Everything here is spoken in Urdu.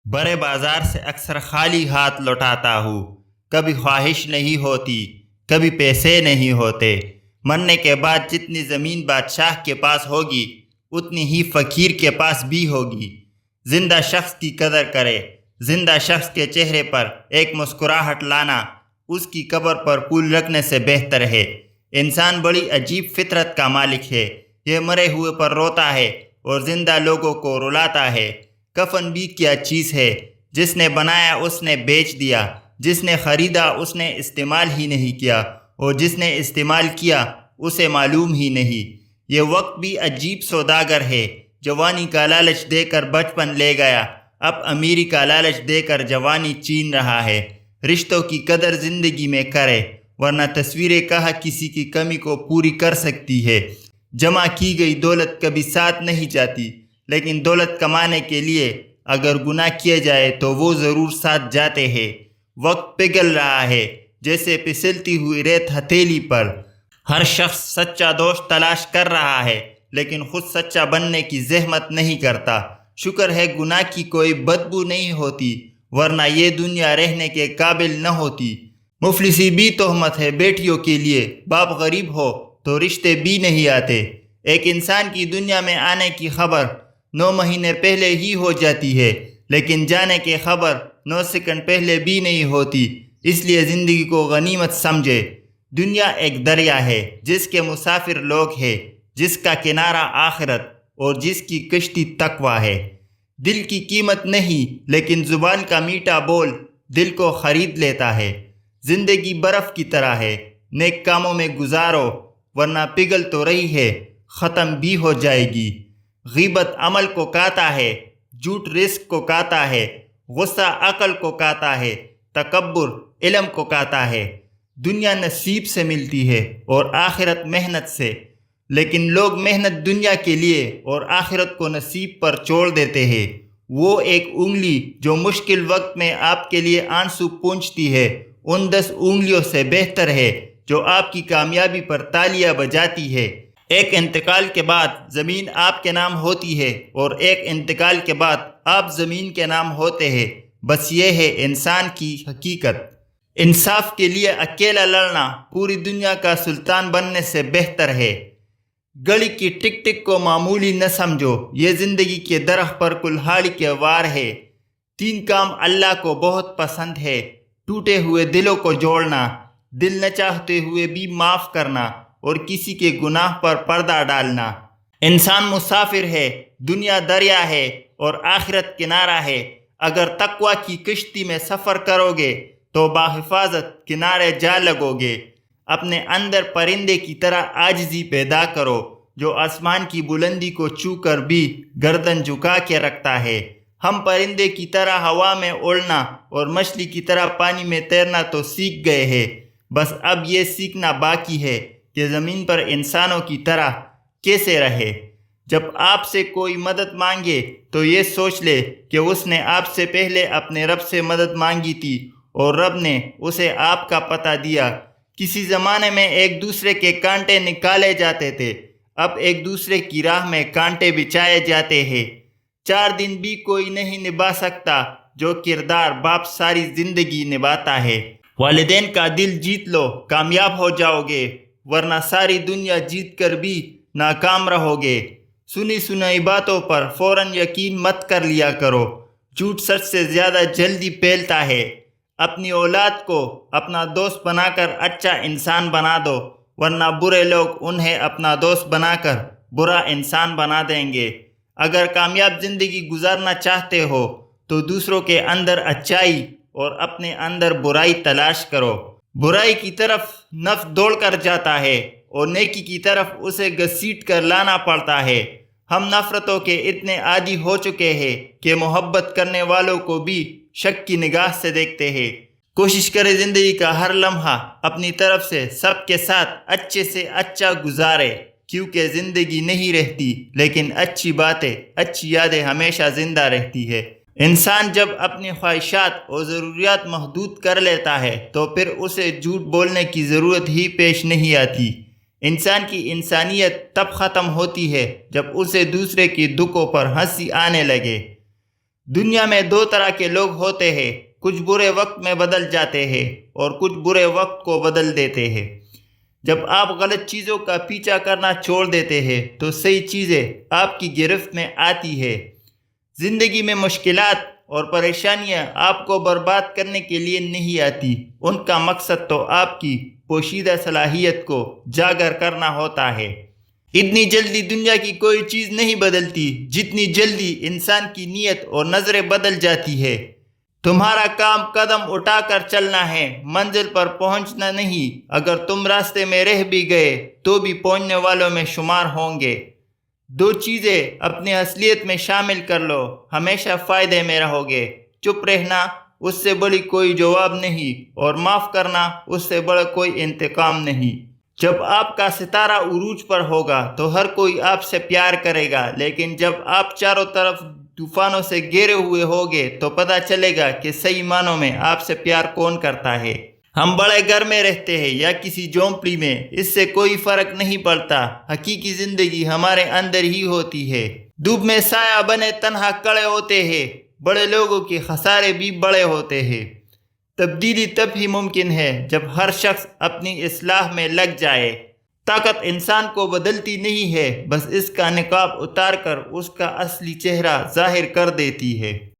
بڑے بازار سے اکثر خالی ہاتھ لوٹاتا ہوں۔ کبھی خواہش نہیں ہوتی، کبھی پیسے نہیں ہوتے۔ مرنے کے بعد جتنی زمین بادشاہ کے پاس ہوگی اتنی ہی فقیر کے پاس بھی ہوگی۔ زندہ شخص کی قدر کرے۔ زندہ شخص کے چہرے پر ایک مسکراہٹ لانا اس کی قبر پر پھول رکھنے سے بہتر ہے۔ انسان بڑی عجیب فطرت کا مالک ہے۔ یہ مرے ہوئے پر روتا ہے اور زندہ لوگوں کو رلاتا ہے۔ کفن بھی کیا چیز ہے؟ جس نے بنایا اس نے بیچ دیا، جس نے خریدا اس نے استعمال ہی نہیں کیا، اور جس نے استعمال کیا اسے معلوم ہی نہیں۔ یہ وقت بھی عجیب سوداگر ہے۔ جوانی کا لالچ دے کر بچپن لے گیا، اب امیری کا لالچ دے کر جوانی چھین رہا ہے۔ رشتوں کی قدر زندگی میں کرے، ورنہ تصویریں کہاں کسی کی کمی کو پوری کر سکتی ہے۔ جمع کی گئی دولت کبھی ساتھ نہیں جاتی، لیکن دولت کمانے کے لیے اگر گناہ کیے جائے تو وہ ضرور ساتھ جاتے ہیں۔ وقت پگھل رہا ہے جیسے پسلتی ہوئی ریت ہتھیلی پر۔ ہر شخص سچا دوست تلاش کر رہا ہے، لیکن خود سچا بننے کی زحمت نہیں کرتا۔ شکر ہے گناہ کی کوئی بدبو نہیں ہوتی، ورنہ یہ دنیا رہنے کے قابل نہ ہوتی۔ مفلسی بھی تہمت ہے بیٹیوں کے لیے، باپ غریب ہو تو رشتے بھی نہیں آتے۔ ایک انسان کی دنیا میں آنے کی خبر 9 مہینے پہلے ہی ہو جاتی ہے، لیکن جانے کی خبر 9 سیکنڈ پہلے بھی نہیں ہوتی۔ اس لیے زندگی کو غنیمت سمجھے۔ دنیا ایک دریا ہے جس کے مسافر لوگ ہیں، جس کا کنارہ آخرت اور جس کی کشتی تقویٰ ہے۔ دل کی قیمت نہیں، لیکن زبان کا میٹھا بول دل کو خرید لیتا ہے۔ زندگی برف کی طرح ہے، نیک کاموں میں گزارو، ورنہ پگھل تو رہی ہے، ختم بھی ہو جائے گی۔ غیبت عمل کو کاتا ہے، جھوٹ رزق کو کاتا ہے، غصہ عقل کو کاتا ہے، تکبر علم کو کاتا ہے۔ دنیا نصیب سے ملتی ہے اور آخرت محنت سے، لیکن لوگ محنت دنیا کے لیے اور آخرت کو نصیب پر چھوڑ دیتے ہیں۔ وہ ایک انگلی جو مشکل وقت میں آپ کے لیے آنسو پونچھتی ہے ان 10 انگلیوں سے بہتر ہے جو آپ کی کامیابی پر تالیاں بجاتی ہے۔ ایک انتقال کے بعد زمین آپ کے نام ہوتی ہے اور ایک انتقال کے بعد آپ زمین کے نام ہوتے ہیں۔ بس یہ ہے انسان کی حقیقت۔ انصاف کے لیے اکیلا لڑنا پوری دنیا کا سلطان بننے سے بہتر ہے۔ گلی کی ٹک ٹک کو معمولی نہ سمجھو، یہ زندگی کے درخت پر کلہاڑی کے وار ہے۔ 3 کام اللہ کو بہت پسند ہے: ٹوٹے ہوئے دلوں کو جوڑنا، دل نہ چاہتے ہوئے بھی معاف کرنا، اور کسی کے گناہ پر پردہ ڈالنا۔ انسان مسافر ہے، دنیا دریا ہے اور آخرت کنارہ ہے۔ اگر تقویٰ کی کشتی میں سفر کرو گے تو بحفاظت کنارے جا لگو گے۔ اپنے اندر پرندے کی طرح عاجزی پیدا کرو، جو آسمان کی بلندی کو چھو کر بھی گردن جھکا کے رکھتا ہے۔ ہم پرندے کی طرح ہوا میں اڑنا اور مچھلی کی طرح پانی میں تیرنا تو سیکھ گئے ہیں، بس اب یہ سیکھنا باقی ہے کہ زمین پر انسانوں کی طرح کیسے رہے۔ جب آپ سے کوئی مدد مانگے تو یہ سوچ لے کہ اس نے آپ سے پہلے اپنے رب سے مدد مانگی تھی اور رب نے اسے آپ کا پتہ دیا۔ کسی زمانے میں ایک دوسرے کے کانٹے نکالے جاتے تھے، اب ایک دوسرے کی راہ میں کانٹے بچھائے جاتے ہیں۔ 4 دن بھی کوئی نہیں نبھا سکتا جو کردار باپ ساری زندگی نبھاتا ہے۔ والدین کا دل جیت لو، کامیاب ہو جاؤ گے، ورنہ ساری دنیا جیت کر بھی ناکام رہو گے۔ سنی سنائی باتوں پر فوراً یقین مت کر لیا کرو، جھوٹ سچ سے زیادہ جلدی پھیلتا ہے۔ اپنی اولاد کو اپنا دوست بنا کر اچھا انسان بنا دو، ورنہ برے لوگ انہیں اپنا دوست بنا کر برا انسان بنا دیں گے۔ اگر کامیاب زندگی گزارنا چاہتے ہو تو دوسروں کے اندر اچھائی اور اپنے اندر برائی تلاش کرو۔ برائی کی طرف نفس دوڑ کر جاتا ہے اور نیکی کی طرف اسے گھسیٹ کر لانا پڑتا ہے۔ ہم نفرتوں کے اتنے عادی ہو چکے ہیں کہ محبت کرنے والوں کو بھی شک کی نگاہ سے دیکھتے ہیں۔ کوشش کرے زندگی کا ہر لمحہ اپنی طرف سے سب کے ساتھ اچھے سے اچھا گزارے، کیونکہ زندگی نہیں رہتی، لیکن اچھی باتیں، اچھی یادیں ہمیشہ زندہ رہتی ہے۔ انسان جب اپنی خواہشات اور ضروریات محدود کر لیتا ہے تو پھر اسے جھوٹ بولنے کی ضرورت ہی پیش نہیں آتی۔ انسان کی انسانیت تب ختم ہوتی ہے جب اسے دوسرے کی دکھوں پر ہنسی آنے لگے۔ دنیا میں دو طرح کے لوگ ہوتے ہیں، کچھ برے وقت میں بدل جاتے ہیں اور کچھ برے وقت کو بدل دیتے ہیں۔ جب آپ غلط چیزوں کا پیچھا کرنا چھوڑ دیتے ہیں تو صحیح چیزیں آپ کی گرفت میں آتی ہے۔ زندگی میں مشکلات اور پریشانیاں آپ کو برباد کرنے کے لیے نہیں آتی، ان کا مقصد تو آپ کی پوشیدہ صلاحیت کو جاگر کرنا ہوتا ہے۔ اتنی جلدی دنیا کی کوئی چیز نہیں بدلتی جتنی جلدی انسان کی نیت اور نظریں بدل جاتی ہے۔ تمہارا کام قدم اٹھا کر چلنا ہے، منزل پر پہنچنا نہیں۔ اگر تم راستے میں رہ بھی گئے تو بھی پہنچنے والوں میں شمار ہوں گے۔ دو چیزیں اپنی اصلیت میں شامل کر لو، ہمیشہ فائدے میں رہو گے۔ چپ رہنا اس سے بڑی کوئی جواب نہیں، اور معاف کرنا اس سے بڑا کوئی انتقام نہیں۔ جب آپ کا ستارہ عروج پر ہوگا تو ہر کوئی آپ سے پیار کرے گا، لیکن جب آپ چاروں طرف طوفانوں سے گھیرے ہوئے ہوگے تو پتہ چلے گا کہ صحیح معنوں میں آپ سے پیار کون کرتا ہے۔ ہم بڑے گھر میں رہتے ہیں یا کسی جھونپڑی میں، اس سے کوئی فرق نہیں پڑتا۔ حقیقی زندگی ہمارے اندر ہی ہوتی ہے۔ دھوپ میں سایہ بنے تنہا کھڑے ہوتے ہیں، بڑے لوگوں کے خسارے بھی بڑے ہوتے ہیں۔ تبدیلی تب ہی ممکن ہے جب ہر شخص اپنی اصلاح میں لگ جائے۔ طاقت انسان کو بدلتی نہیں ہے، بس اس کا نقاب اتار کر اس کا اصلی چہرہ ظاہر کر دیتی ہے۔